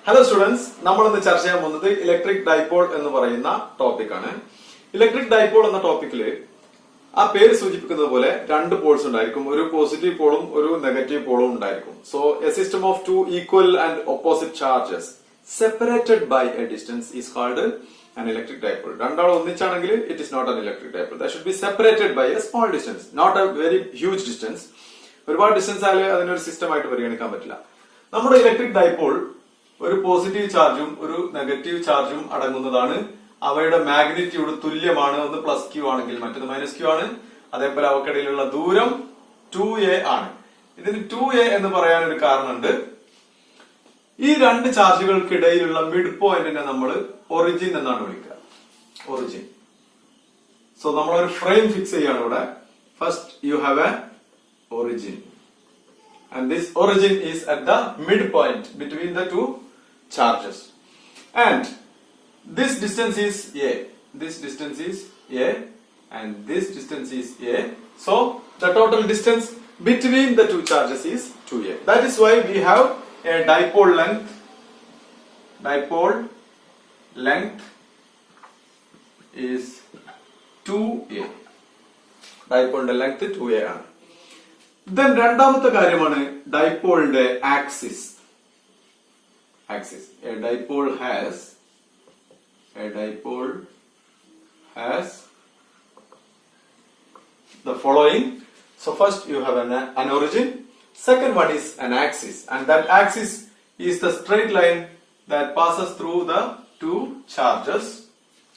Hello students, നമ്മൾ ഇന്ന് ചർച്ച ചെയ്യാൻ പോകുന്നത് ഇലക്ട്രിക് ഡൈപോൾ എന്ന് പറയുന്ന ടോപ്പിക് ആണ്. ഇലക്ട്രിക് ഡൈപോൾ എന്ന ടോപ്പിക്കില് ആ പേര് സൂചിപ്പിക്കുന്നത് പോലെ രണ്ട് പോൾസ് ഉണ്ടായിരിക്കും. ഒരു പോസിറ്റീവ് പോളും ഒരു നെഗറ്റീവ് പോളും ഉണ്ടായിരിക്കും. So a system of two equal and opposite charges separated by a distance is called an electric dipole. രണ്ടാൾ ഒന്നിച്ചാണെങ്കിൽ it is not an electric dipole. That should be separated by a small distance, not a very huge distance. ഒരുപാട് distance ആയാലും അതിനൊരു system ആയിട്ട് പരിഗണിക്കാൻ പറ്റില്ല. നമ്മുടെ electric dipole ഒരു പോസിറ്റീവ് ചാർജും ഒരു നെഗറ്റീവ് ചാർജും അടങ്ങുന്നതാണ്. അവയുടെ മാഗ്നിറ്റ്യൂഡ് തുല്യമാണ്. ഒന്ന് പ്ലസ് ക്യൂ ആണെങ്കിൽ മറ്റൊന്ന് മൈനസ് ക്യൂ ആണ്. അതേപോലെ അവക്കിടയിലുള്ള ദൂരം 2a ആണ്. ഇതിന് 2a എന്ന് പറയാൻ ഒരു കാരണമുണ്ട്. ഈ രണ്ട് ചാർജുകൾക്കിടയിലുള്ള മിഡ് പോയിന്റിനെ നമ്മൾ ഒറിജിൻ എന്നാണ് വിളിക്കുക. ഒറിജിൻ. സോ നമ്മളൊരു ഫ്രെയിം ഫിക്സ് ചെയ്യാണ് ഇവിടെ. First you have A origin, and this origin is at the midpoint between the two charges, and this distance is a, this distance is a, and this distance is a. So the total distance between the two charges is 2a. That is why we have a dipole length. Dipole length is 2a. Dipole length 2a ആണ്. Then രണ്ടാമത്തെ കാര്യമാണ് ഡൈപോളിന്റെ axis. Axis. A dipole has the following. So first you have an origin. Second one is an axis, and that axis is the straight line that passes through the two charges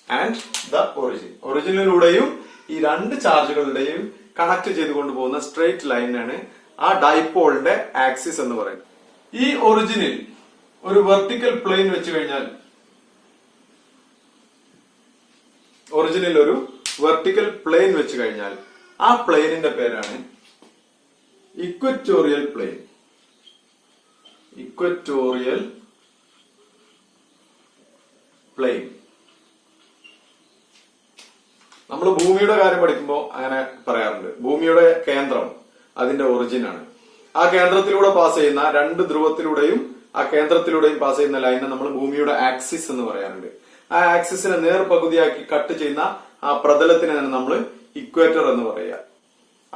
and the origin. ഒറിജിനിലൂടെയും ഈ രണ്ട് ചാർജുകളുടെയും connect ചെയ്തുകൊണ്ട് പോകുന്ന straight ലൈനാണ് ആ ഡൈപോളിന്റെ axis എന്ന് പറയുന്നത്. ഈ ഒറിജിനിൽ ഒരു വെർട്ടിക്കൽ പ്ലെയിൻ വെച്ച് കഴിഞ്ഞാൽ, ഒറിജിനിൽ ഒരു വെർട്ടിക്കൽ പ്ലെയിൻ വെച്ച് കഴിഞ്ഞാൽ ആ പ്ലെയിനിന്റെ പേരാണ് ഇക്വറ്റോറിയൽ പ്ലെയിൻ. Equatorial plain. നമ്മൾ ഭൂമിയുടെ കാര്യം പഠിക്കുമ്പോൾ അങ്ങനെ പറയാറുണ്ട്. ഭൂമിയുടെ കേന്ദ്രം അതിന്റെ ഒറിജിൻ ആണ്. ആ കേന്ദ്രത്തിലൂടെ പാസ് ചെയ്യുന്ന രണ്ട് ധ്രുവത്തിലൂടെയും ആ കേന്ദ്രത്തിലൂടെയും പാസ് ചെയ്യുന്ന ലൈനെ നമ്മൾ ഭൂമിയുടെ ആക്സിസ് എന്ന് പറയാറുണ്ട്. ആ ആക്സിസിനെ നേർപകുതിയാക്കി കട്ട് ചെയ്യുന്ന ആ പ്രതലത്തിനാണ് നമ്മൾ ഇക്വേറ്റർ എന്ന് പറയുക.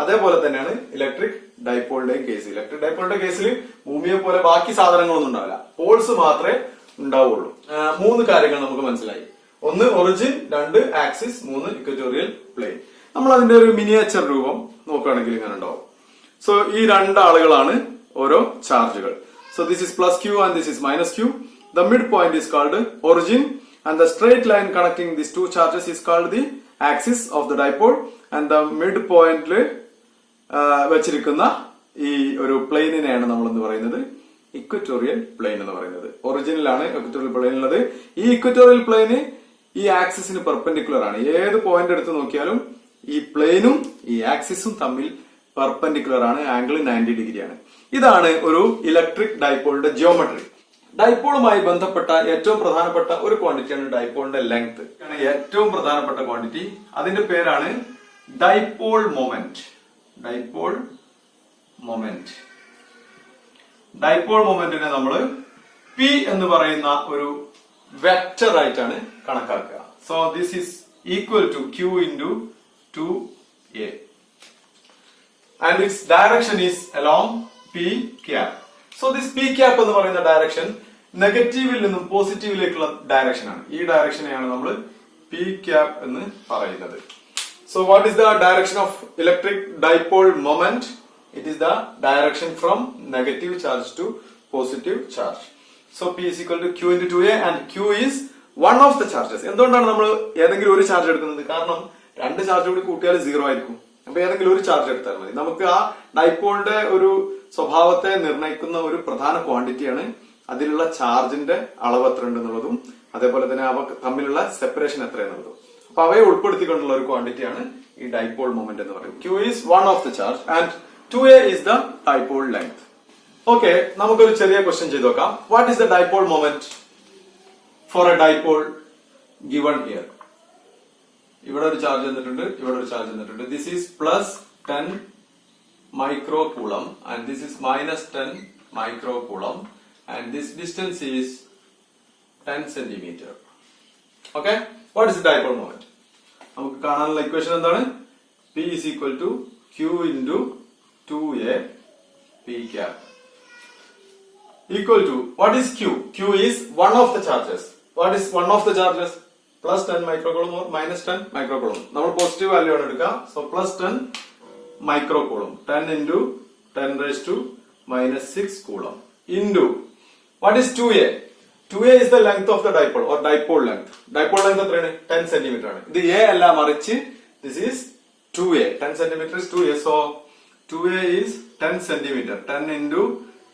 അതേപോലെ തന്നെയാണ് ഇലക്ട്രിക് ഡൈപോളിന്റെയും കേസ്. ഇലക്ട്രിക് ഡൈപോളിന്റെ കേസിൽ ഭൂമിയെ പോലെ ബാക്കി സാധനങ്ങളൊന്നും ഉണ്ടാവില്ല, പോൾസ് മാത്രമേ ഉണ്ടാവുള്ളൂ. മൂന്ന് കാര്യങ്ങൾ നമുക്ക് മനസ്സിലായി. ഒന്ന് ഒറിജിൻ, രണ്ട് ആക്സിസ്, മൂന്ന് ഇക്വറ്റോറിയൽ പ്ലെയിൻ. നമ്മൾ അതിന്റെ ഒരു മിനിയേച്ചർ രൂപം നോക്കുകയാണെങ്കിൽ ഇങ്ങനെ ഉണ്ടാവും. സോ ഈ രണ്ടാളുകളാണ് ഓരോ ചാർജുകൾ. So this is plus Q and this is minus Q. The mid point is called origin and the straight line connecting this two charges is called the axis of the dipole. And the mid പോയിന്റിൽ വെച്ചിരിക്കുന്ന ഈ ഒരു പ്ലെയിനിനെയാണ് നമ്മൾ എന്ന് പറയുന്നത് equatorial plane എന്ന് പറയുന്നത്. ഒറിജിനിലാണ് equatorial plain ഉള്ളത്. ഈ ഇക്വറ്റോറിയൽ പ്ലെയിന് ഈ ആക്സിസിന് പെർപെൻഡിക്കുലർ ആണ്. ഏത് പോയിന്റ് എടുത്ത് നോക്കിയാലും ഈ പ്ലെയിനും ഈ ആക്സിസും തമ്മിൽ പെർപെൻഡിക്കുലർ ആണ്. ആംഗിൾ 90 ഡിഗ്രിയാണ്. ഇതാണ് ഒരു ഇലക്ട്രിക് ഡൈപോളിന്റെ ജിയോമെട്രി. ഡൈപോളുമായി ബന്ധപ്പെട്ട ഏറ്റവും പ്രധാനപ്പെട്ട ഒരു ക്വാണ്ടിറ്റിയാണ് ഡൈപോളിന്റെ ലെങ്ത്. ഏറ്റവും പ്രധാനപ്പെട്ട ക്വാണ്ടിറ്റി. അതിന്റെ പേരാണ് dipole moment. Dipole moment. Dipole മൊമെന്റിനെ നമ്മൾ പി എന്ന് പറയുന്ന ഒരു വെക്റ്റർ ആയിട്ടാണ് കണക്കാക്കുക. So this is equal to Q into 2a and its direction is along P cap. So this P cap എന്ന് പറയുന്ന ഡയറക്ഷൻ നെഗറ്റീവിൽ നിന്നും പോസിറ്റീവിലേക്കുള്ള ഡയറക്ഷൻ ആണ്. ഈ ഡയറക്ഷനെയാണ് നമ്മൾ പി ക്യാപ് എന്ന് പറയുന്നത്. So what is the direction of electric dipole moment? It is the direction from negative charge to positive charge. So P is equal to Q into 2a and Q is one of the charges. എന്തുകൊണ്ടാണ് നമ്മൾ ഏതെങ്കിലും ഒരു charge എടുക്കുന്നത്? കാരണം രണ്ട് charge കൂടി കൂട്ടിയാൽ 0 ആയിരിക്കും. അപ്പൊ ഏതെങ്കിലും ഒരു ചാർജ് എടുത്താൽ മതി. നമുക്ക് ആ ഡൈപോളിന്റെ ഒരു സ്വഭാവത്തെ നിർണ്ണയിക്കുന്ന ഒരു പ്രധാന ക്വാണ്ടിറ്റിയാണ് അതിലുള്ള ചാർജിന്റെ അളവ് എത്ര ഉണ്ടെന്നുള്ളതും അതേപോലെ തന്നെ അവ തമ്മിലുള്ള സെപ്പറേഷൻ എത്ര എന്നുള്ളതും. അപ്പൊ അവയെ ഉൾപ്പെടുത്തിക്കൊണ്ടുള്ള ഒരു ക്വാണ്ടിറ്റിയാണ് ഈ ഡൈപോൾ മൊമെന്റ് എന്ന് പറയുന്നത്. Q is one of the charge and 2a is the dipole length. Okay, നമുക്കൊരു ചെറിയ ക്വസ്റ്റ്യൻ ചെയ്ത് നോക്കാം. What is the dipole moment for a dipole given here? ഇവിടെ ഒരു ചാർജ് തന്നിട്ടുണ്ട്, ഇവിടെ ഒരു ചാർജ് തന്നിട്ടുണ്ട്. This is plus 10 microcoulomb and this is minus 10 microcoulomb and this distance is 10 centimeter. Okay, what is the dipole moment? നമുക്ക് കാണാനുള്ള equation എന്താണ്? P is equal to Q into 2A P cap equal to, what is Q? Q is one of the charges. What is one of the charges? Plus 10 microcoulomb or minus 10 microcoulomb. നമ്മൾ positive value ആണ് എടുക്കുക. So plus 10 microcoulomb. 10 into 10 raised to minus 6 coulomb into, what is 2A? 2A is the length of the dipole or dipole length. Dipole length എത്രയാണ്? 10 centimeter ആണ്. ഇത് A അല്ല, മറിച്ച് this is 2A. 10 centimeter is 2A. So 2A is 10 centimeter. 10 into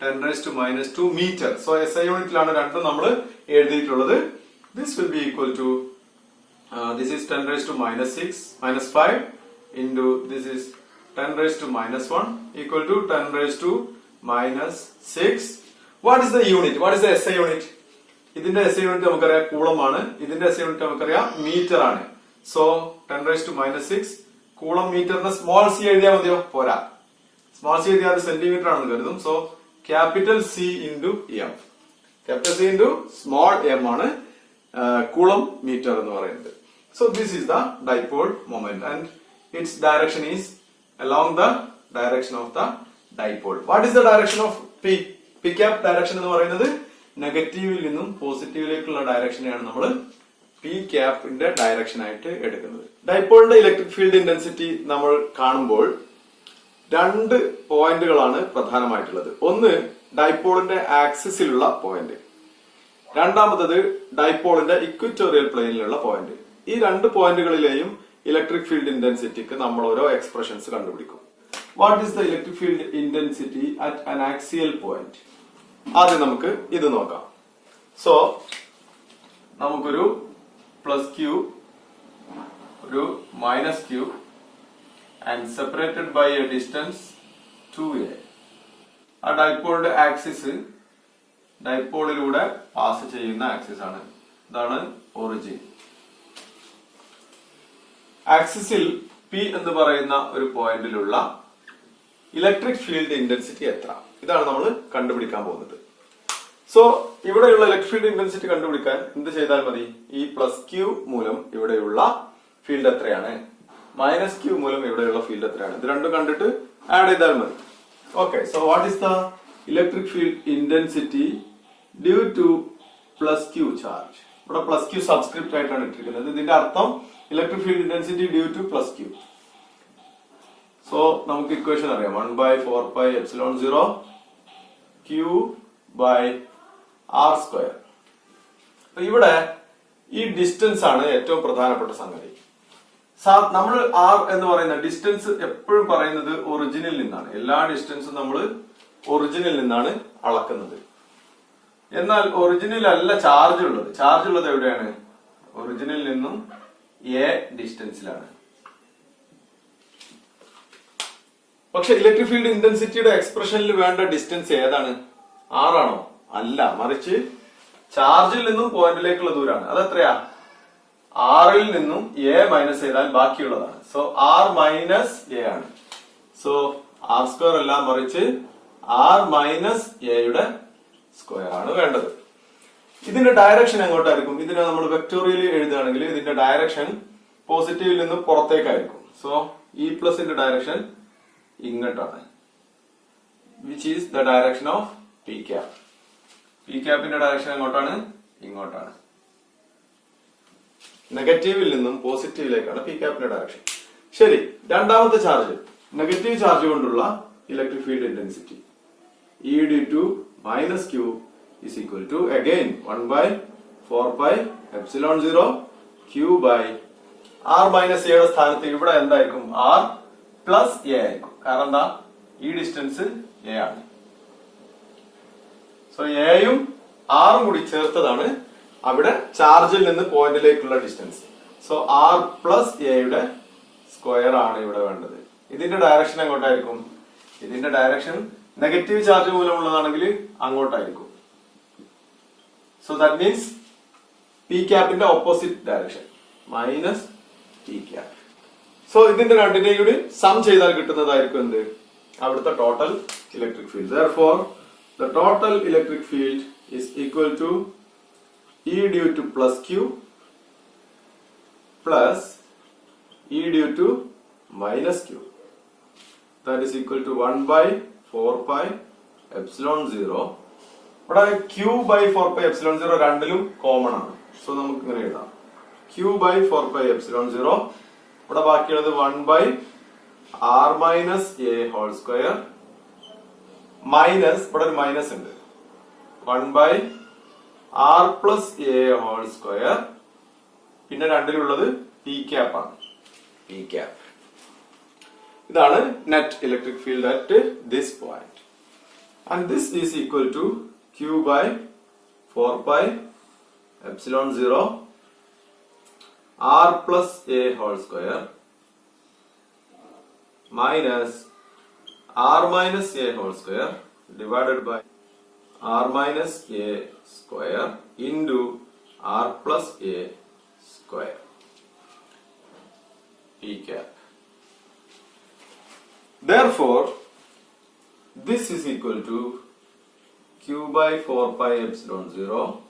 10 raised to minus 2 meter. So SI യൂണിറ്റിലാണ് രണ്ടും നമ്മൾ എഴുതിയിട്ടുള്ളത്. This will be equal to this is 10 raised to minus 6 minus 5 into this is 10 raised to minus 1 equal to 10 raised to minus 6. What is the unit? What is the SI unit? ഇതിന്റെ SI unit നമുക്കറിയാം coulomb ആണ്. ഇതിന്റെ SI unit നമുക്കറിയാം metre ആണ്. So 10 raised to minus 6 coulomb മീറ്ററിന് small C എഴുതിയാൽ മതിയോ? പോരാ. സ്മോൾ സി എഴുതിയാൽ സെന്റിമീറ്റർ ആണെന്ന് കരുതും. So capital C into M. Capital C into small m ആണ് കൂളം മീറ്റർ എന്ന് പറയുന്നത്. So this is the dipole moment and its direction is along the direction of the dipole. What is the direction of P? P cap direction എന്ന് പറയുന്നത് നെഗറ്റീവിൽ നിന്നും പോസിറ്റീവിലേക്കുള്ള ഡയറക്ഷനെയാണ് നമ്മൾ P ക്യാപ്പിന്റെ direction ആയിട്ട് എടുക്കുന്നത്. ഡൈപോളിന്റെ ഇലക്ട്രിക് ഫീൽഡ് ഇന്റൻസിറ്റി നമ്മൾ കാണുമ്പോൾ രണ്ട് പോയിന്റുകളാണ് പ്രധാനമായിട്ടുള്ളത്. ഒന്ന് ഡൈപോളിന്റെ ആക്സിസിലുള്ള പോയിന്റ്, രണ്ടാമത്തത് ഡൈപോളിന്റെ ഇക്വറ്റോറിയൽ പ്ലെയിനിലുള്ള പോയിന്റ്. ഈ രണ്ട് പോയിന്റുകളിലെയും ഇലക്ട്രിക് ഫീൽഡ് ഇന്റൻസിറ്റിക്ക് നമ്മൾ ഓരോ എക്സ്പ്രഷൻസ് കണ്ടുപിടിക്കും. What is the electric field intensity at an axial point? ആദ്യം നമുക്ക് ഇത് നോക്കാം. സോ നമുക്കൊരു പ്ലസ് ക്യൂ, ഒരു minus Q and separated by a distance 2A. ആ ഡൈപോളിന്റെ ആക്സിസ് ഡൈപോളിലൂടെ പാസ് ചെയ്യുന്ന ആക്സിസ് ആണ്. ഇതാണ് ഒറിജിൻ. ആക്സിസിൽ P എന്ന് പറയുന്ന ഒരു പോയിന്റിലുള്ള ഇലക്ട്രിക് ഫീൽഡ് ഇന്റൻസിറ്റി എത്ര? ഇതാണ് നമ്മൾ കണ്ടുപിടിക്കാൻ പോകുന്നത്. സോ ഇവിടെയുള്ള ഇലക്ട്രിക് ഫീൽഡ് ഇന്റൻസിറ്റി കണ്ടുപിടിക്കാൻ എന്ത് ചെയ്താൽ മതി? ഈ പ്ലസ് ക്യൂ മൂലം ഇവിടെയുള്ള ഫീൽഡ് എത്രയാണ്, മൈനസ് ക്യൂ മൂലം ഇവിടെയുള്ള ഫീൽഡ് എത്രയാണ്, ഇത് രണ്ടും കണ്ടിട്ട് ആഡ് ചെയ്താൽ മതി. Okay, so what is the electric field intensity due to plus Q charge? ഇവിടെ പ്ലസ് ക്യൂ സബ്സ്ക്രിപ്റ്റ് ആയിട്ടാണ് ഇട്ടിരിക്കുന്നത്. ഇതിന്റെ അർത്ഥം electric field intensity due to plus Q. So നമുക്ക് ഇക്വേഷൻ അറിയാം, 1/4πε0 Q by R square. ഇവിടെ ഈ ഡിസ്റ്റൻസ് ആണ് ഏറ്റവും പ്രധാനപ്പെട്ട സംഗതി. നമ്മൾ R എന്ന് പറയുന്ന ഡിസ്റ്റൻസ് എപ്പോഴും പറയുന്നത് ഒറിജിനിൽ നിന്നാണ്. എല്ലാ ഡിസ്റ്റൻസും നമ്മൾ ഒറിജിനിൽ നിന്നാണ് അളക്കുന്നത്. എന്നാൽ ഒറിജിനിൽ അല്ല ചാർജ് ഉള്ളത്. ചാർജ് ഉള്ളത് എവിടെയാണ്? ഒറിജിനിൽ നിന്നും A ഡിസ്റ്റൻസിലാണ്. പക്ഷെ ഇലക്ട്രിക് ഫീൽഡ് ഇന്റൻസിറ്റിയുടെ എക്സ്പ്രഷനിൽ വേണ്ട ഡിസ്റ്റൻസ് ഏതാണ്? R ആണോ? അല്ല, മറിച്ച് ചാർജിൽ നിന്നും പോയിന്റിലേക്കുള്ള ദൂരമാണ്. അതെത്രയാ? ആറിൽ നിന്നും A മൈനസ് ചെയ്താൽ ബാക്കിയുള്ളതാണ്. സോ R മൈനസ് A ആണ്. സോ R സ്ക്വയർ അല്ല, മറിച്ച് R മൈനസ് A യുടെ സ്ക്വയർ ആണ് വേണ്ടത്. ഇതിന്റെ ഡയറക്ഷൻ എങ്ങോട്ടായിരിക്കും? ഇതിനെ നമ്മൾ വെക്ടോറിയൽ എഴുതുകയാണെങ്കിൽ ഇതിന്റെ ഡയറക്ഷൻ പോസിറ്റീവിൽ നിന്നും പുറത്തേക്കായിരിക്കും. സോ E പ്ലസിന്റെ ഡയറക്ഷൻ ഇങ്ങോട്ടാണ്, which is the direction of P cap. P ക്യാപ്പിന്റെ ഡയറക്ഷൻ എങ്ങോട്ടാണ്? ഇങ്ങോട്ടാണ്. നെഗറ്റീവിൽ നിന്നും പോസിറ്റീവിലേക്കാണ് പി ക്യാപ്പിന്റെ ഡയറക്ഷൻ. ശരി, രണ്ടാമത്തെ ചാർജ്, നെഗറ്റീവ് ചാർജ് കൊണ്ടുള്ള electric field intensity E due to minus Q is equal to again 1/4πε0 Q by R minus A യുടെ സ്ഥാനത്ത് ഇവിടെ എന്തായിരിക്കും? R plus A ആയിരിക്കും. കാരണം എന്താ? ഈ ഡിസ്റ്റൻസ് A ആണ്. സോ എയും ആറും കൂടി ചേർത്തതാണ് അവിടെ ചാർജിൽ നിന്ന് പോയിന്റിലേക്കുള്ള distance. So R plus A യുടെ സ്ക്വയർ ആണ് ഇവിടെ വേണ്ടത്. ഇതിന്റെ ഡയറക്ഷൻ എങ്ങോട്ടായിരിക്കും? ഇതിന്റെ ഡയറക്ഷൻ നെഗറ്റീവ് ചാർജ് മൂലമുള്ളതാണെങ്കിൽ അങ്ങോട്ടായിരിക്കും. സോ ദാറ്റ് മീൻസ് പി ക്യാപ്പിന്റെ opposite direction minus P cap. So ഇതിന്റെ രണ്ടിന്റെയും കൂടി സം ചെയ്താൽ കിട്ടുന്നതായിരിക്കും എന്ത്? അവിടുത്തെ total electric field. Therefore the total electric field is equal to E due to plus Q plus E due to minus Q. That is equal to 1 by 4 pi epsilon 0. ഇവിടെ Q by 4 pi epsilon 0 രണ്ടിലും common ആണ്. So നമുക്ക് ഇങ്ങനെ എഴുതാം. Q by 4 pi epsilon 0. ഇവിടെ ബാക്കിയുള്ളത് 1 by R minus A whole square minus ഇവിടെ ഒരു മൈനസ് ഉണ്ട് 1 by R plus A whole square പിന്നെ രണ്ടിലുള്ളത് P cap ആണ്. P cap. ഇതാണ് net electric field at this point. And this is equal to Q by 4 pi epsilon 0 R plus A whole square minus R minus A whole square divided by R minus A square into R plus A square. P cap. Therefore, this is equal to Q by 4 pi epsilon 0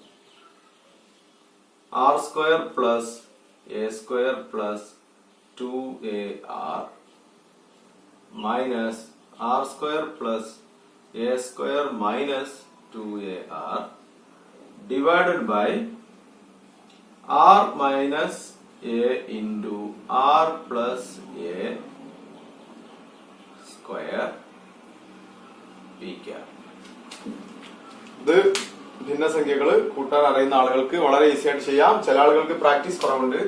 R square plus A square plus 2AR minus R square plus A square minus 2AR divided by R minus A into R plus A square P cap. ഇത് ഭിന്നസംഖ്യകൾ കൂട്ടാൻ അറിയുന്ന ആളുകൾക്ക് വളരെ easy ആയിട്ട് ചെയ്യാം. ചില ആളുകൾക്ക് practice കുറവുണ്ട്.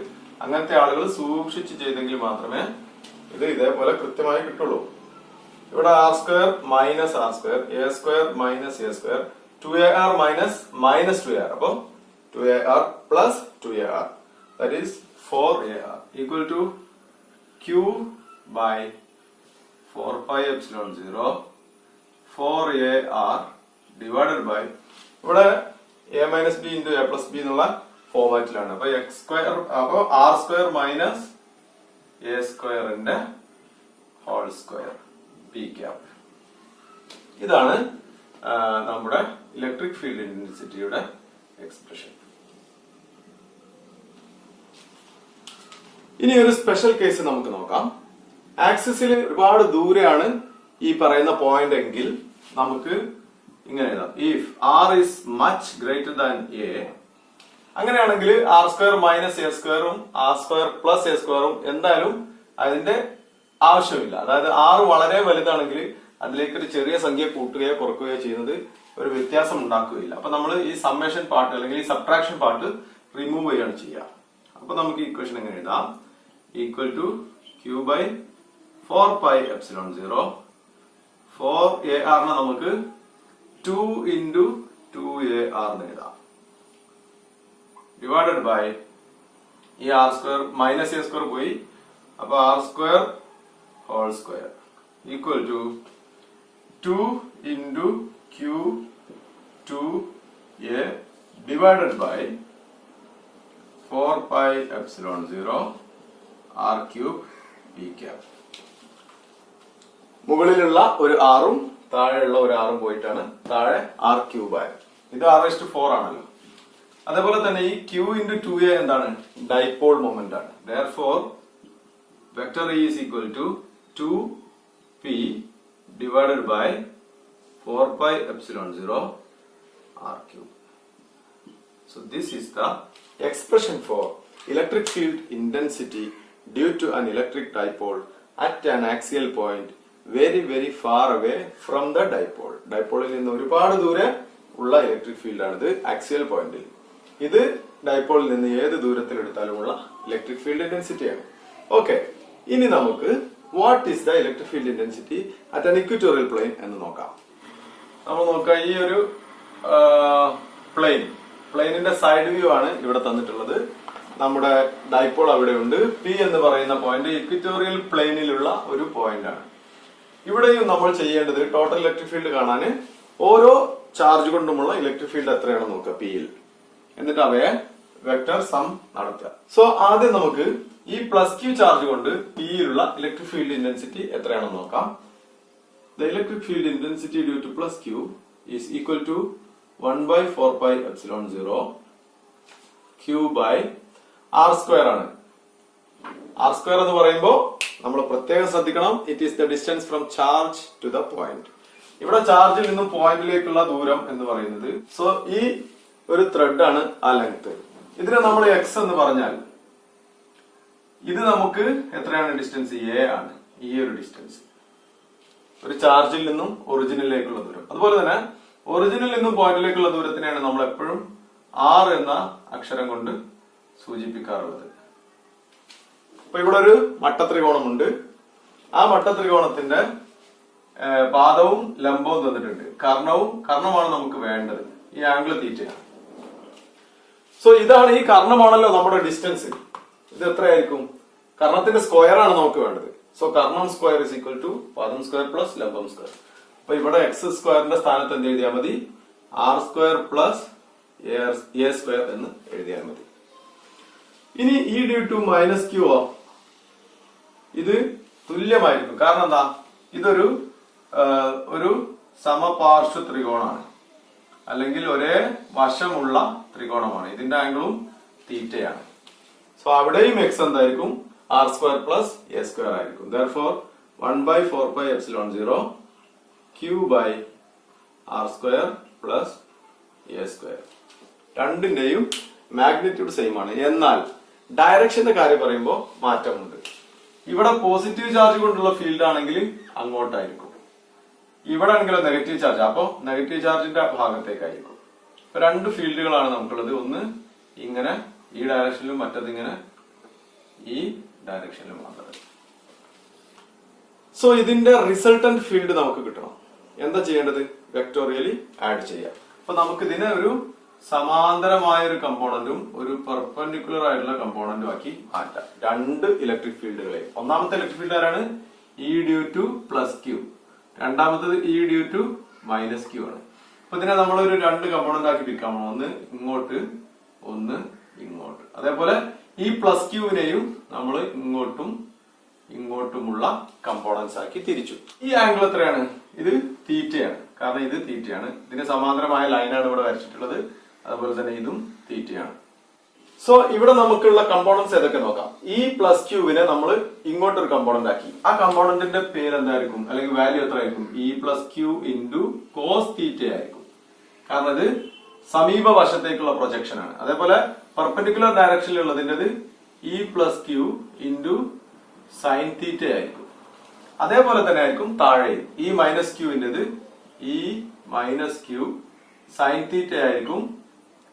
അങ്ങനത്തെ ആളുകൾ സൂക്ഷിച്ച് ചെയ്തെങ്കിൽ മാത്രമേ ഇത് ഇതേപോലെ കൃത്യമായി കിട്ടുള്ളൂ. ഇവിടെ R square minus R square A square minus A square 2AR minus minus 2AR അപ്പൊ 2AR plus 2AR that is 4AR equal to Q by 4 pi epsilon 0 4AR divided by ഇവിടെ A minus B into A plus B എന്നുള്ള ഫോർമാറ്റിലാണ്. അപ്പൊ X square അപ്പൊ R square minus A സ്ക്വയറിന്റെ whole square P cap. ഇതാണ് നമ്മുടെ electric field ഇന്റൻസിറ്റിയുടെ expression. ഇനി ഒരു special case നമുക്ക് നോക്കാം. ആക്സിസിൽ ഒരുപാട് ദൂരെയാണ് ഈ പറയുന്ന പോയിന്റ് എങ്കിൽ നമുക്ക് ഇങ്ങനെ എഴുതാം. If R is much greater than A, അങ്ങനെയാണെങ്കിൽ ആർ സ്ക്വയർ മൈനസ് എ സ്ക്വയറും ആർ സ്ക്വയർ പ്ലസ് എ സ്ക്വയറും എന്തായാലും അതിന്റെ ആവശ്യമില്ല. അതായത് ആർ വളരെ വലുതാണെങ്കിൽ അതിലേക്ക് ഒരു ചെറിയ സംഖ്യ കൂട്ടുകയോ കുറക്കുകയോ ചെയ്യുന്നത് ഒരു വ്യത്യാസം ഉണ്ടാക്കുകയില്ല. അപ്പൊ നമ്മൾ ഈ സമ്മേഷൻ പാർട്ട് അല്ലെങ്കിൽ ഈ സബ്ട്രാക്ഷൻ പാർട്ട് റിമൂവ് ചെയ്യാണ് ചെയ്യുക. അപ്പൊ നമുക്ക് ഇക്വേഷൻ എങ്ങനെ എഴുതാം? Equal to Q by 4 pi epsilon 0 4AR നമുക്ക് 2 into 2AR എഴുതാം ഡിവൈഡഡ് ബൈ ഈ R square minus A square പോയി അപ്പൊ R square whole square equal to 2 into Q 2A divided by 4 pi epsilon 0 R cube P cap. മുകളിലുള്ള ഒരു ആറും താഴെയുള്ള ഒരു ആറും പോയിട്ടാണ് താഴെ ആർ ക്യൂബ് ആയത്. ഇത് R⁴ ആണല്ലോ. അതേപോലെ തന്നെ ഈ Q into 2A എന്താണ്? ഡൈപോൾ മൊമെന്റ് ആണ്. Therefore, vector E is equal to 2P divided by 4 pi epsilon 0 R cube. So this is the expression for electric field intensity due to an electric dipole at an axial point very far away from the dipole. ഡൈപോളിൽ നിന്ന് ഒരുപാട് ദൂരെ ഉള്ള electric field ആണിത് axial പോയിന്റിൽ. ഇത് ഡൈപോളിൽ നിന്ന് ഏത് ദൂരത്തിൽ എടുത്താലുമുള്ള ഇലക്ട്രിക് ഫീൽഡ് ഇന്റൻസിറ്റി ആണ്. ഓക്കെ, ഇനി നമുക്ക് what is the electric field intensity at an equatorial plane എന്ന് നോക്കാം. നമ്മൾ നോക്കാം, ഈ ഒരു പ്ലെയിനിന്റെ സൈഡ് വ്യൂ ആണ് ഇവിടെ തന്നിട്ടുള്ളത്. നമ്മുടെ ഡൈപോൾ അവിടെയുണ്ട്. പി എന്ന് പറയുന്ന പോയിന്റ് ഇക്വറ്റോറിയൽ പ്ലെയിനിലുള്ള ഒരു പോയിന്റ് ആണ്. ഇവിടെയും നമ്മൾ ചെയ്യേണ്ടത് ടോട്ടൽ ഇലക്ട്രിക് ഫീൽഡ് കാണാൻ ഓരോ ചാർജ് കൊണ്ടുമുള്ള ഇലക്ട്രിക് ഫീൽഡ് എത്രയാണെന്ന് നോക്കുക പിയിൽ, എന്നിട്ട് അവയെ വെക്ടർ സം നടത്തുക. സോ ആദ്യം നമുക്ക് ഈ പ്ലസ് ക്യൂ ചാർജ് കൊണ്ട് പിയിലുള്ള ഇലക്ട്രിക് ഫീൽഡ് ഇന്റൻസിറ്റി എത്രയാണെന്ന് നോക്കാം. The electric field intensity due to plus Q is equal to 1 by 4 pi epsilon 0 Q by R square ആണ്. R square എന്ന് പറയുമ്പോൾ നമ്മൾ പ്രത്യേകം ശ്രദ്ധിക്കണം, it is the distance from charge to the point. ഇവിടെ ചാർജിൽ നിന്നും പോയിന്റിലേക്കുള്ള ദൂരം എന്ന് പറയുന്നത്, സോ ഈ ഒരു ത്രെഡ് ആണ് ആ ലെങ്ത്. ഇതിനെ നമ്മൾ എക്സ് എന്ന് പറഞ്ഞാൽ ഇത് നമുക്ക് എത്രയാണ് ഡിസ്റ്റൻസ്? എ ആണ്. ഈ ഒരു ഡിസ്റ്റൻസ് ഒരു ചാർജിൽ നിന്നും ഒറിജിനിലേക്കുള്ള ദൂരം. അതുപോലെ തന്നെ ഒറിജിനിൽ നിന്നും പോയിന്റിലേക്കുള്ള ദൂരത്തിനെയാണ് നമ്മൾ എപ്പോഴും ആർ എന്ന അക്ഷരം കൊണ്ട് സൂചിപ്പിക്കാറുള്ളത്. അപ്പൊ ഇവിടെ ഒരു മട്ടത്രികോണമുണ്ട്. ആ മട്ടത്രികോണത്തിന്റെ പാദവും ലംബവും തന്നിട്ടുണ്ട്. കർണമാണ് നമുക്ക് വേണ്ടത്. ഈ ആംഗിൾ തീറ്റയാണ്. സോ ഇതാണ്, ഈ കർണമാണല്ലോ നമ്മുടെ ഡിസ്റ്റൻസ്. ഇത് എത്രയായിരിക്കും? കർണത്തിന്റെ സ്ക്വയർ ആണ് നമുക്ക് വേണ്ടത്. സോ കർണം സ്ക്വയർ ഇസ് ഈക്വൽ ടു പാദം സ്ക്വയർ പ്ലസ് ലംബം സ്ക്വയർ. അപ്പൊ ഇവിടെ എക്സ് സ്ക്വയറിന്റെ സ്ഥാനത്ത് എന്ത് എഴുതിയാൽ മതി? R square plus A square എന്ന് എഴുതിയാൽ മതി. ഇനി E due to minus Q ഇത് തുല്യമായിരിക്കും. കാരണം എന്താ? ഇതൊരു ഒരു സമപാർശ്വ ത്രികോണമാണ്, അല്ലെങ്കിൽ ഒരേ വശമുള്ള ത്രികോണമാണ്. ഇതിന്റെ ആംഗിളും തീറ്റയാണ്. സോ അവിടെയും എക്സ് എന്തായിരിക്കും? R square plus A square ആയിരിക്കും. therefore 1/4πε0 Q by R square plus A square. രണ്ടിന്റെയും മാഗ്നിറ്റ്യൂഡ് സെയിം ആണ്. എന്നാൽ ഡയറക്ഷന്റെ കാര്യം പറയുമ്പോൾ മാറ്റമുണ്ട്. ഇവിടെ പോസിറ്റീവ് ചാർജ് കൊണ്ടുള്ള ഫീൽഡ് ആണെങ്കിൽ അങ്ങോട്ടായിരിക്കും, ഇവിടെ ആണെങ്കിലോ നെഗറ്റീവ് ചാർജ്, അപ്പൊ നെഗറ്റീവ് ചാർജിന്റെ ഭാഗത്തേക്കായിരിക്കും. ഇപ്പൊ രണ്ട് ഫീൽഡുകളാണ് നമുക്കുള്ളത്. ഒന്ന് ഇങ്ങനെ ഈ ഡയറക്ഷനിലും, മറ്റത് ഇങ്ങനെ ഈ ഡയറക്ഷനിലും മാത്രം. സോ ഇതിന്റെ റിസൾട്ടന്റ് ഫീൽഡ് നമുക്ക് കിട്ടണം. എന്താ ചെയ്യേണ്ടത്? വെക്ടോറിയലി ആഡ് ചെയ്യാം. അപ്പൊ നമുക്ക് ഇതിനെ ഒരു സമാന്തരമായ ഒരു കമ്പോണന്റും ഒരു പെർപെൻഡിക്കുലർ ആയിട്ടുള്ള കമ്പോണന്റും ആക്കി മാറ്റാം. രണ്ട് ഇലക്ട്രിക് ഫീൽഡുകളെ. ഒന്നാമത്തെ ഇലക്ട്രിക് ഫീൽഡ് ആരാണ്? E due to plus Q. രണ്ടാമത്തത് E due to minus Q ആണ്. അപ്പൊ ഇതിനെ നമ്മളൊരു രണ്ട് കമ്പോണന്റ് ആക്കി പിടിക്കാം. ഒന്ന് ഇങ്ങോട്ട്, ഒന്ന് ഇങ്ങോട്ട്. അതേപോലെ ഈ പ്ലസ് ക്യൂവിനെയും നമ്മൾ ഇങ്ങോട്ടും ഇങ്ങോട്ടുമുള്ള കമ്പോണൻസ് ആക്കി തിരിച്ചു. ഈ ആംഗിൾ എത്രയാണ്? ഇത് തീറ്റയാണ്. കാരണം ഇത് തീറ്റയാണ്. ഇതിന് സമാന്തരമായ ലൈനാണ് ഇവിടെ വരച്ചിട്ടുള്ളത്. അതുപോലെ തന്നെ ഇതും തീറ്റയാണ്. സോ ഇവിടെ നമുക്കുള്ള കമ്പോണൻസ് ഏതൊക്കെ നോക്കാം. ഈ പ്ലസ് ക്യൂവിനെ നമ്മൾ ഇങ്ങോട്ടൊരു കമ്പോണന്റ് ആക്കി. ആ കമ്പോണന്റിന്റെ പേര് എന്തായിരിക്കും, അല്ലെങ്കിൽ വാല്യൂ എത്ര ആയിരിക്കും? E plus Q into cos theta ആയിരിക്കും. കാരണം ഇത് സമീപ വശത്തേക്കുള്ള പ്രൊജക്ഷൻ ആണ്. അതേപോലെ പെർപെൻഡിക്കുലർ ഡയറക്ഷനിലുള്ളതിൻ്റെത് E plus Q into sine theta ആയിരിക്കും. അതേപോലെ തന്നെ ആയിരിക്കും താഴെ ഈ മൈനസ് ക്യൂവിൻ്റെത് E minus Q sine theta ആയിരിക്കും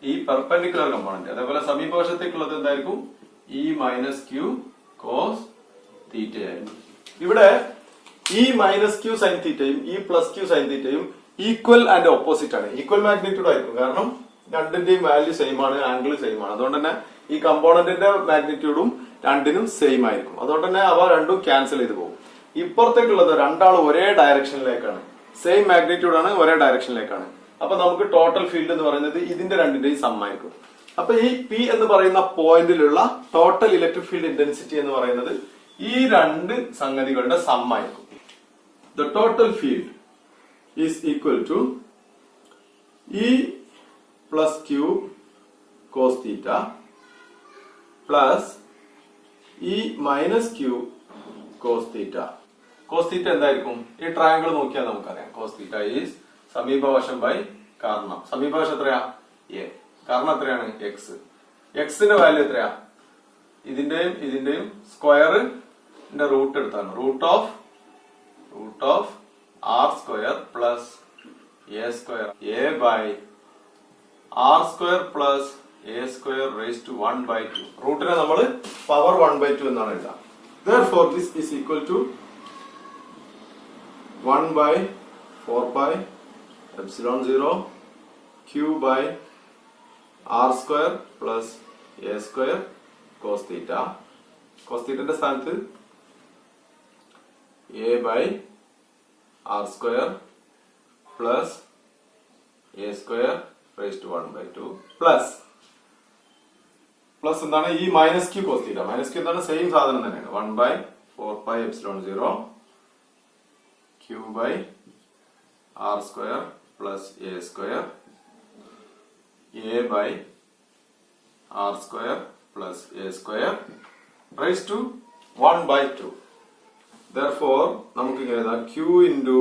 ഈ പെർപെൻഡിക്കുലർ കമ്പോണന്റ്. അതേപോലെ സമീപവശത്തേക്കുള്ളത് എന്തായിരിക്കും? E minus Q cos theta ആയിരിക്കും. ഇവിടെ ഇ മൈനസ് ക്യൂ സൈൻ തീറ്റയും ഇ പ്ലസ് ക്യൂ സൈൻ തീറ്റയും ഈക്വൽ ആൻഡ് ഓപ്പോസിറ്റ് ആണ്. ഈക്വൽ മാഗ്നിറ്റ്യൂഡ് ആയിരിക്കും. കാരണം രണ്ടിന്റെയും വാല്യൂ സെയിം ആണ്, ആംഗിൾ സെയിം ആണ്. അതുകൊണ്ട് തന്നെ ഈ കമ്പോണന്റിന്റെ മാഗ്നിറ്റ്യൂഡും രണ്ടിനും സെയിം ആയിരിക്കും. അതുകൊണ്ട് തന്നെ അവ രണ്ടും ക്യാൻസൽ ചെയ്ത് പോകും. ഇപ്പുറത്തേക്കുള്ളത് രണ്ടാളും ഒരേ ഡയറക്ഷനിലേക്കാണ്, സെയിം മാഗ്നിറ്റ്യൂഡ് ആണ്, ഒരേ ഡയറക്ഷനിലേക്കാണ്. അപ്പൊ നമുക്ക് ടോട്ടൽ ഫീൽഡ് എന്ന് പറയുന്നത് ഇതിന്റെ രണ്ടിന്റെയും സം ആയിരിക്കും. അപ്പൊ ഈ പി എന്ന് പറയുന്ന പോയിന്റിലുള്ള ടോട്ടൽ ഇലക്ട്രിക് ഫീൽഡ് ഇന്റൻസിറ്റി എന്ന് പറയുന്നത് ഈ രണ്ട് സംഗതികളുടെ സം ആയിരിക്കും. The total field is equal to E plus Q cos theta plus E minus Q cos theta. Cos theta എന്തായിരിക്കും? ഈ ട്രയാങ്കിൾ നോക്കിയാൽ നമുക്കറിയാം. കോസ് തീറ്റ ഈസ് സമീപവശം ബൈ കർണം. സമീപവശം എത്രയാ? എ. കർണം എത്രയാണ്? എക്സ്. എക്സിന്റെ വാല്യൂ എത്രയാ? ഇതിന്റെയും സ്ക്വയറിന്റെ റൂട്ട് എടുത്താണ്. Root of R square plus A square. A by R square plus A square raise to 1/2. റൂട്ടിനെ നമ്മൾ പവർ 1/2 എന്നാണ് എഴുതാം. Therefore this is equal to 1/4πε0 Q by R square plus A square cos theta. Cos theta ന്റെ സ്ഥാനത്ത് A by R square plus A square raised to 1/2 plus എന്താണ്? ഈ minus Q cos theta. Minus Q എന്താണ്? Same സാധനം തന്നെയാണ്. 1/4πε0 Q by R square plus A square A by r square plus a square raised to 1/2. Therefore, നമുക്ക് ഇങ്ങനെ എഴുതാം q into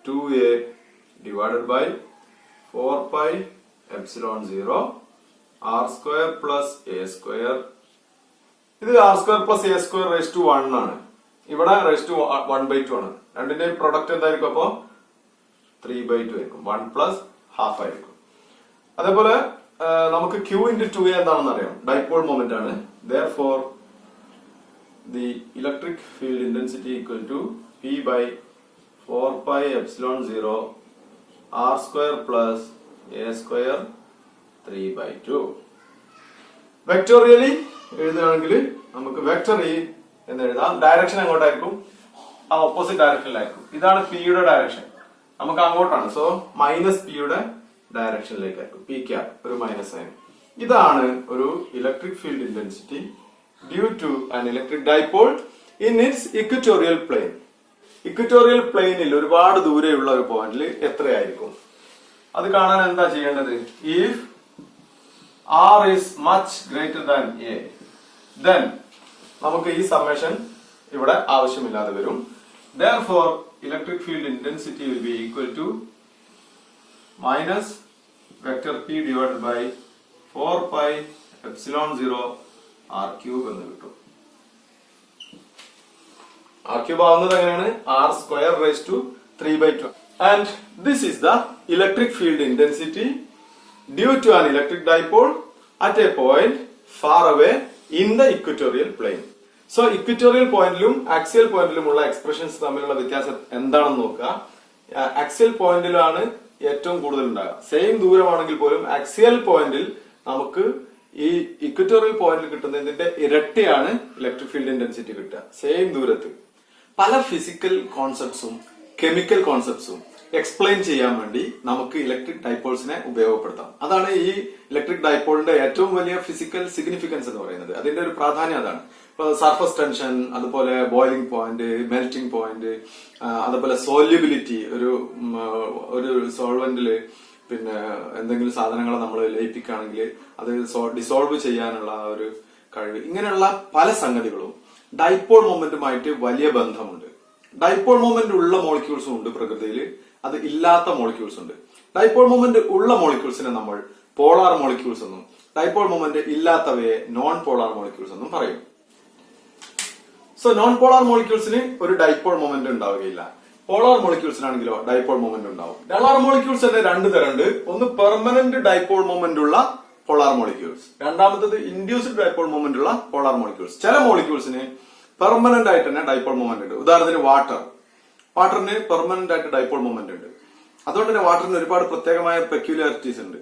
2a divided by 4 pi epsilon 0 r square plus a square. ഇത് r square plus a square raised to 1 ആണ്. ഇവിടെ raised to 1/2 ആണ്. രണ്ടിന്റെയും product എന്തായിരിക്കും? അപ്പോ 3/2 ആയിരിക്കും. 1 plus half ആയിരിക്കും. അതേപോലെ നമുക്ക് q into 2a എന്താണെന്ന് അറിയാം. ഡൈപോൾ മൊമെന്റ് ആണ്. Therefore, the electric field intensity equal to p by 4 pi epsilon 0 r square plus a square 3/2. വെക്ടോറിയലി എഴുതുകയാണെങ്കിൽ നമുക്ക് വെക്ടർ ഇ എന്ന് എഴുതാം. ഡയറക്ഷൻ എങ്ങോട്ടായിരിക്കും? ആ ഓപ്പോസിറ്റ് ഡയറക്ഷനിലായിരിക്കും. ഇതാണ് പി യുടെ ഡയറക്ഷൻ, നമുക്ക് അങ്ങോട്ടാണ്. സോ മൈനസ് പി യുടെ ഡയറക്ഷനിലേക്കായിരിക്കും. പി ക്യാപ് ഒരു മൈനസ് സൈൻ. ഇതാണ് ഒരു electric field intensity due to an electric dipole in its equatorial plane. Equatorial പ്ലെയിനിൽ ഒരുപാട് ദൂരെയുള്ള ഒരു പോയിന്റിൽ എത്രയായിരിക്കും? അത് കാണാൻ എന്താ ചെയ്യേണ്ടത്? If r is much greater than a, then നമുക്ക് ഈ സമ്മേഷൻ ഇവിടെ ആവശ്യമില്ലാതെ വരും. Therefore, electric field intensity will be equal to minus vector p divided by 4 pi epsilon 0 r cube എന്ന് കിട്ടും. r cube ആവുന്നത് എങ്ങനെയാണ്? r square raised to 3/2. And this is the electric field intensity due to an electric dipole at a point far away in the equatorial plane. So equatorial പോയിന്റിലും axial പോയിന്റിലുമുള്ള expressions തമ്മിലുള്ള വ്യത്യാസം എന്താണെന്ന് നോക്കുക. Axial പോയിന്റിലാണ് ഏറ്റവും കൂടുതൽ ഉണ്ടാകുക. സെയിം ദൂരമാണെങ്കിൽ പോലും axial പോയിന്റിൽ നമുക്ക് ഈ ഇക്വറ്റോറിയൽ പോയിന്റിൽ കിട്ടുന്നതിന്റെ ഇരട്ടിയാണ് ഇലക്ട്രിക് ഫീൽഡ് ഇന്റൻസിറ്റി കിട്ടുക സെയിം ദൂരത്ത്. പല ഫിസിക്കൽ കോൺസെപ്റ്റ്സും കെമിക്കൽ കോൺസെപ്റ്റ്സും എക്സ്പ്ലെയിൻ ചെയ്യാൻ വേണ്ടി നമുക്ക് ഇലക്ട്രിക് ഡൈപോൾസിനെ ഉപയോഗപ്പെടുത്താം. അതാണ് ഈ ഇലക്ട്രിക് ഡൈപോളിന്റെ ഏറ്റവും വലിയ ഫിസിക്കൽ സിഗ്നിഫിക്കൻസ് എന്ന് പറയുന്നത്. അതിന്റെ ഒരു പ്രാധാന്യം അതാണ്. ഇപ്പൊ സർഫസ് ടെൻഷൻ, അതുപോലെ ബോയിലിംഗ് പോയിന്റ്, മെൽറ്റിംഗ് പോയിന്റ്, അതുപോലെ സോല്യൂബിലിറ്റി. ഒരു സോൾവെന്റില് പിന്നെ എന്തെങ്കിലും സാധനങ്ങൾ നമ്മൾ ലയിപ്പിക്കുകയാണെങ്കിൽ അത് ഡിസോൾവ് ചെയ്യാനുള്ള ഒരു കഴിവ്. ഇങ്ങനെയുള്ള പല സംഗതികളും ഡൈപോൾ മൊമെന്റുമായിട്ട് വലിയ ബന്ധമുണ്ട്. ഡൈപോൾ മൊമെന്റ് ഉള്ള മോളിക്യൂൾസും ഉണ്ട് പ്രകൃതിയിൽ, അത് ഇല്ലാത്ത മോളിക്യൂൾസ് ഉണ്ട്. ഡൈപോൾ മൊമെന്റ് ഉള്ള മോളിക്യൂൾസിനെ നമ്മൾ പോളാർ മോളിക്യൂൾസ് എന്നും ഡൈപോൾ മൊമെന്റ് ഇല്ലാത്തവയെ നോൺ പോളാർ മോളിക്യൂൾസ് എന്നും പറയും. സോ നോൺ പോളാർ മോളിക്യൂൾസിന് ഒരു ഡൈപോൾ മൊമെന്റ് ഉണ്ടാവുകയില്ല. പോളാർ മോളിക്യൂൾസിനാണെങ്കിലോ ഡൈപോൾ മൊമെന്റ് ഉണ്ടാവും. പോളാർ മോളിക്യൂൾസ് തന്നെ രണ്ട് തരമുണ്ട്. ഒന്ന് പെർമനന്റ് ഡൈപോൾ മൊമെന്റ് ഉള്ള പോളാർ മോളിക്യൂൾസ്, രണ്ടാമത്തത് ഇൻഡ്യൂസ്ഡ് ഡൈപോൾ മൊമെന്റ് ഉള്ള പോളാർ മോളിക്യൂൾസ്. ചില മോളിക്യൂൾസിന് പെർമനന്റ് ആയിട്ട് തന്നെ ഡൈപോൾ മൊമെന്റ് ഉണ്ട്. ഉദാഹരണത്തിന് വാട്ടറിന് പെർമനന്റ് ആയിട്ട് ഡൈപോൾ മൊമെന്റ് ഉണ്ട്. അതുകൊണ്ട് തന്നെ വാട്ടറിന് ഒരുപാട് പ്രത്യേകമായ പെക്യുലാരിറ്റീസ് ഉണ്ട്.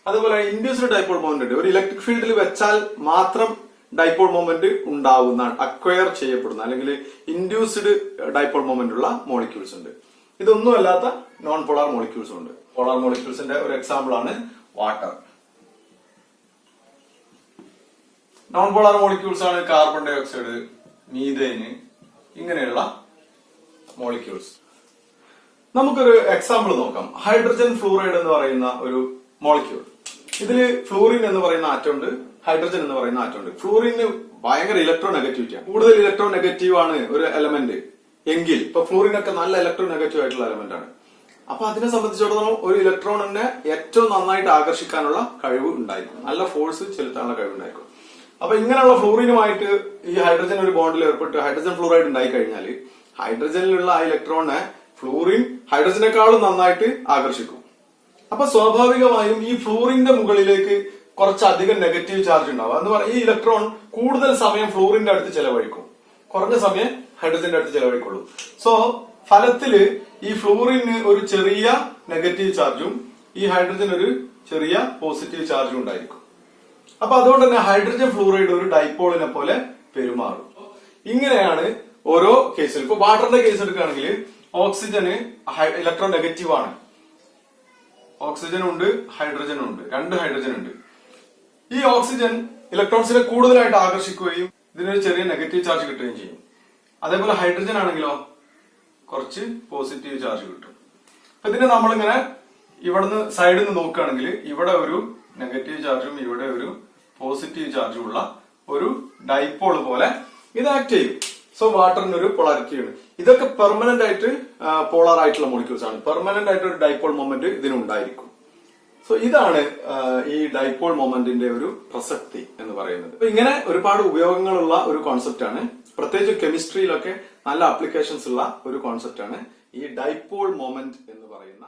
അതുപോലെ ഇൻഡ്യൂസ്ഡ് ഡൈപോൾ മൊമെന്റ് ഉണ്ട്. ഒരു ഇലക്ട്രിക് ഫീൽഡിൽ വെച്ചാൽ മാത്രം ഡൈപോൾ മൊമെന്റ് ഉണ്ടാവുന്ന, അക്വയർ ചെയ്യപ്പെടുന്ന അല്ലെങ്കിൽ ഇൻഡ്യൂസ്ഡ് ഡൈപോൾ മൊമെന്റ് ഉള്ള മോളിക്യൂൾസ് ഉണ്ട്. ഇതൊന്നും അല്ലാത്ത നോൺ പോളാർ മോളിക്യൂൾസും ഉണ്ട്. പോളാർ മോളിക്യൂൾസിന്റെ ഒരു എക്സാമ്പിൾ ആണ് വാട്ടർ. നോൺ പോളാർ മോളിക്യൂൾസ് ആണ് കാർബൺ ഡൈ ഓക്സൈഡ്, മീഥേന്, ഇങ്ങനെയുള്ള മോളിക്യൂൾസ്. നമുക്കൊരു എക്സാമ്പിൾ നോക്കാം. ഹൈഡ്രജൻ ഫ്ലൂറൈഡ് എന്ന് പറയുന്ന ഒരു മോളിക്യൂൾ. ഇതില് ഫ്ലൂറിൻ എന്ന് പറയുന്ന ആറ്റം ഉണ്ട്, ഹൈഡ്രജൻ എന്ന് പറയുന്ന ആറ്റം ഉണ്ട്. ഫ്ലൂറിന് ഭയങ്കര ഇലക്ട്രോ നെഗറ്റിവിറ്റിയാണ്. കൂടുതൽ ഇലക്ട്രോ നെഗറ്റീവ് ആണ് ഒരു എലമെന്റ് എങ്കിൽ, ഇപ്പൊ ഫ്ലൂറിനൊക്കെ നല്ല ഇലക്ട്രോ നെഗറ്റീവ് ആയിട്ടുള്ള എലമെന്റ് ആണ്. അപ്പൊ അതിനെ സംബന്ധിച്ചിടത്തോളം ഒരു ഇലക്ട്രോണിനെ ഏറ്റവും നന്നായിട്ട് ആകർഷിക്കാനുള്ള കഴിവ് ഉണ്ടായിരിക്കും, നല്ല ഫോഴ്സ് ചെലുത്താനുള്ള കഴിവ് ഉണ്ടായിരിക്കും. അപ്പൊ ഇങ്ങനെയുള്ള ഫ്ലൂറിനുമായിട്ട് ഈ ഹൈഡ്രജൻ ഒരു ബോണ്ടിൽ ഏർപ്പെട്ട് ഹൈഡ്രജൻ ഫ്ലൂറൈഡ് ഉണ്ടായി കഴിഞ്ഞാൽ ഹൈഡ്രജനിലുള്ള ആ ഇലക്ട്രോണിനെ ഫ്ലൂറിൻ ഹൈഡ്രജനേക്കാളും നന്നായിട്ട് ആകർഷിക്കും. അപ്പൊ സ്വാഭാവികമായും ഈ ഫ്ലൂറിന്റെ മുകളിലേക്ക് കുറച്ചധികം നെഗറ്റീവ് ചാർജ് ഉണ്ടാവും. എന്ന് പറഞ്ഞാൽ ഈ ഇലക്ട്രോൺ കൂടുതൽ സമയം ഫ്ലൂറിന്റെ അടുത്ത് ചെലവഴിക്കും, കുറഞ്ഞ സമയം ഹൈഡ്രജന്റെ അടുത്ത് ചെലവഴിക്കുള്ളൂ. സോ ഫലത്തില് ഈ ഫ്ലൂറിന് ഒരു ചെറിയ നെഗറ്റീവ് ചാർജും ഈ ഹൈഡ്രജൻ ഒരു ചെറിയ പോസിറ്റീവ് ചാർജും ഉണ്ടായിരിക്കും. അപ്പൊ അതുകൊണ്ട് തന്നെ ഹൈഡ്രജൻ ഫ്ലൂറൈഡ് ഒരു ഡൈപോളിനെ പോലെ പെരുമാറും. ഇങ്ങനെയാണ് ഓരോ കേസിൽ. ഇപ്പൊ വാട്ടറിന്റെ കേസ് എടുക്കുകയാണെങ്കിൽ ഓക്സിജന് ഇലക്ട്രോ നെഗറ്റീവ് ആണ്. ഓക്സിജൻ ഉണ്ട്, ഹൈഡ്രജനും ഉണ്ട്, രണ്ട് ഹൈഡ്രജൻ ഉണ്ട്. ഈ ഓക്സിജൻ ഇലക്ട്രോൺസിനെ കൂടുതലായിട്ട് ആകർഷിക്കുകയും ഇതിനൊരു ചെറിയ നെഗറ്റീവ് ചാർജ് കിട്ടുകയും ചെയ്യും. അതേപോലെ ഹൈഡ്രജൻ ആണെങ്കിലോ കുറച്ച് പോസിറ്റീവ് ചാർജ് കിട്ടും. അപ്പൊ ഇതിനെ നമ്മളിങ്ങനെ ഇവിടുന്ന് സൈഡിൽ നിന്ന് നോക്കുകയാണെങ്കിൽ ഇവിടെ ഒരു നെഗറ്റീവ് ചാർജും ഇവിടെ ഒരു പോസിറ്റീവ് ചാർജ് ഉള്ള ഒരു ഡൈപോൾ പോലെ ഇത് ആക്ട് ചെയ്യും. സോ വാട്ടറിന് ഒരു പൊളാരിറ്റിയാണ്. ഇതൊക്കെ പെർമനന്റ് ആയിട്ട് പോളാർ ആയിട്ടുള്ള മോളിക്യൂൾസ് ആണ്. പെർമനന്റ് ആയിട്ട് ഒരു ഡൈപോൾ മൊമെന്റ് ഇതിനുണ്ടായിരിക്കും. സോ ഇതാണ് ഈ ഡൈപോൾ മൊമെന്റിന്റെ ഒരു പ്രസക്തി എന്ന് പറയുന്നത്. ഇങ്ങനെ ഒരുപാട് ഉപയോഗങ്ങളുള്ള ഒരു കോൺസെപ്റ്റ് ആണ്. പ്രത്യേകിച്ച് കെമിസ്ട്രിയിലൊക്കെ നല്ല ആപ്ലിക്കേഷൻസ് ഉള്ള ഒരു കോൺസെപ്റ്റ് ആണ് ഈ ഡൈപോൾ മൊമെന്റ് എന്ന് പറയുന്ന